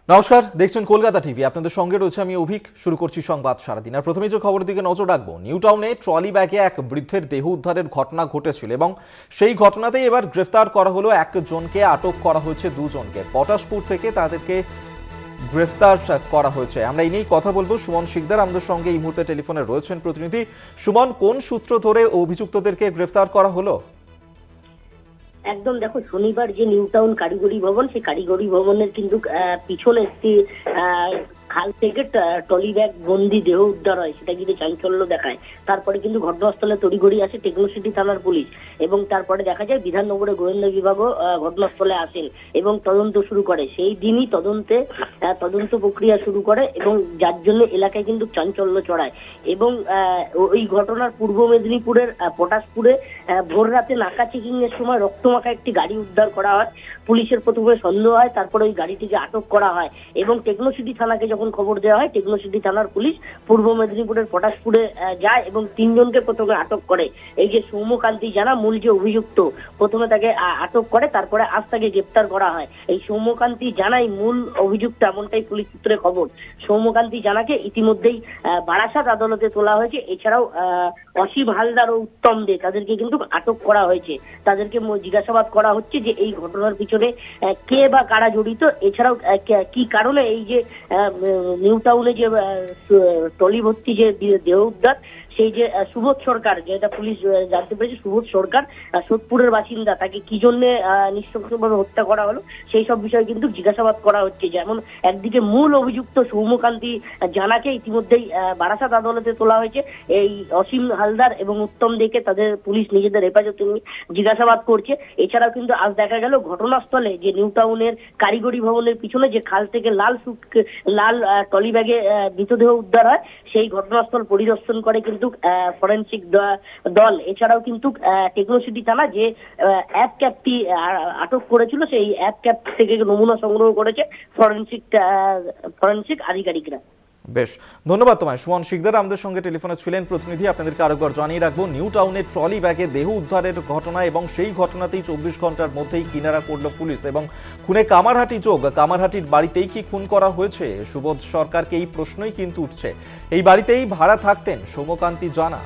নমস্কার, দেখছেন কলকাতা টিভি। আপনাদের সঙ্গে রয়েছে আমি অভিক। শুরু করছি সংবাদ সারাদিন। আর প্রথমেই যে খবরের দিকে নজর রাখবো, নিউ টাউনে ট্রলি ব্যাগে এক বৃদ্ধের দেহ উদ্ধারের ঘটনা ঘটেছিল এবং সেই ঘটনাতেই এবার গ্রেফতার করা হলো একজনকে, আটক করা হয়েছে দুজনকে। পটাশপুর থেকে তাদেরকে গ্রেফতার করা হয়েছে। আমরা এই নিয়েই কথা বলবো। সুমন শিকদার আমাদের সঙ্গে এই মুহূর্তে টেলিফোনে রয়েছেন প্রতিনিধি। সুমন, কোন সূত্র ধরে অভিযুক্তদেরকে গ্রেফতার করা হলো? একদম দেখো, শনিবার যে নিউ টাউন কারিগরি ভবন, সেই কারিগরি ভবনের কিন্তু পিছনে একটি খাল থেকে ট্রলি ব্যাগ বন্দি দেহ উদ্ধার হয়, সেটা কিন্তু চাঞ্চল্য দেখায়। তারপরে কিন্তু ঘটনাস্থলে তড়িঘড়ি আসে টেকনোসিটি থানার পুলিশ এবং তারপরে দেখা যায় বিধাননগরের গোয়েন্দা বিভাগও ঘটনাস্থলে আসেন এবং তদন্ত শুরু করে। সেই দিনই তদন্ত প্রক্রিয়া শুরু করে এবং যার জন্য এলাকায় কিন্তু চাঞ্চল্য ছড়ায়। এবং ওই ঘটনার পূর্ব মেদিনীপুরের পটাশপুরে ভোর রাতে নাকা চেকিং এর সময় রক্তমাখা একটি গাড়ি উদ্ধার করা হয়। পুলিশের প্রথমে সন্দেহ হয়, তারপরে ওই গাড়িটিকে আটক করা হয় এবং টেকনোসিটি থানাকে যখন খবর দেওয়া হয়, টেকনোসিটি থানার পুলিশ পূর্ব মেদিনীপুরের পটাশপুরে যায় এবং তিনজনকে প্রথমে আটক করে। এই যে সৌম্যকান্তি জানা, মূল যে অভিযুক্ত, প্রথমে তাকে আটক করে, তারপরে আজ তাকে গ্রেপ্তার করা হয়। এই সৌম্যকান্তি জানাই মূল অভিযুক্ত, এমনটাই পুলিশ সূত্রে খবর। সৌম্যকান্তি জানাকে ইতিমধ্যেই বারাসাত আদালতে তোলা হয়েছে। এছাড়াও অসীম হালদার ও উত্তম দে, তাদেরকে কিন্তু আটক করা হয়েছে। তাদেরকে জিজ্ঞাসাবাদ করা হচ্ছে যে এই ঘটনার পিছনে কে বা কারা জড়িত, এছাড়াও কি কারণে এই যে নিউ টাউনে যে ট্রলি ভর্তি যে দেহ উদ্ধার, সেই যে সুবোধ সরকার, যেটা পুলিশ জানতে পেরেছে সুবোধ সরকার সোদপুরের বাসিন্দা, তাকে কি জন্য নৃশংসভাবে হত্যা করা হলো, সেই সব বিষয়ে কিন্তু জিজ্ঞাসাবাদ করা হচ্ছে। যেমন একদিকে মূল অভিযুক্ত সৌম্যকান্তি জানাকে ইতিমধ্যেই বারাসাত আদালতে তোলা হয়েছে। এই অসীম হালদার এবং উত্তম দেকে তাদের পুলিশ নিজেদের হেফাজতে নিয়ে জিজ্ঞাসাবাদ করছে। এছাড়াও কিন্তু আজ দেখা গেল ঘটনাস্থলে যে নিউ টাউনের কারিগরি ভবনের পিছনে যে খাল থেকে লাল ট্রলি ব্যাগে মৃতদেহ উদ্ধার হয়, সেই ঘটনাস্থল পরিদর্শন করে কিন্তু ফরেনসিক দল। এছাড়াও কিন্তু টেকনোসিটি থানা যে অ্যাপ ক্যাপটি আটক করেছিল, সেই অ্যাপ ক্যাপ থেকে নমুনা সংগ্রহ করেছে ফরেনসিক আধিকারিকরা। বেশ, ধন্যবাদ তোমায় সুমন শিকদার। আমাদের সঙ্গে টেলিফোনে ছিলেন প্রতিনিধি। আপনাদেরকে আরেকবার জানিয়ে রাখবো, নিউ টাউনে ট্রলি ব্যাগে দেহ উদ্ধারের ঘটনা এবং সেই ঘটনাতেই 24 ঘন্টার মধ্যেই কিনারা করল পুলিশ। এবং খুনে কামারহাটি যোগ, কামারহাটির বাড়িতেই কি খুন করা হয়েছে সুবোধ সরকারকে, এই প্রশ্নই কিন্তু উঠছে। এই বাড়িতেই ভাড়া থাকতেন সৌম্যকান্তি জানা।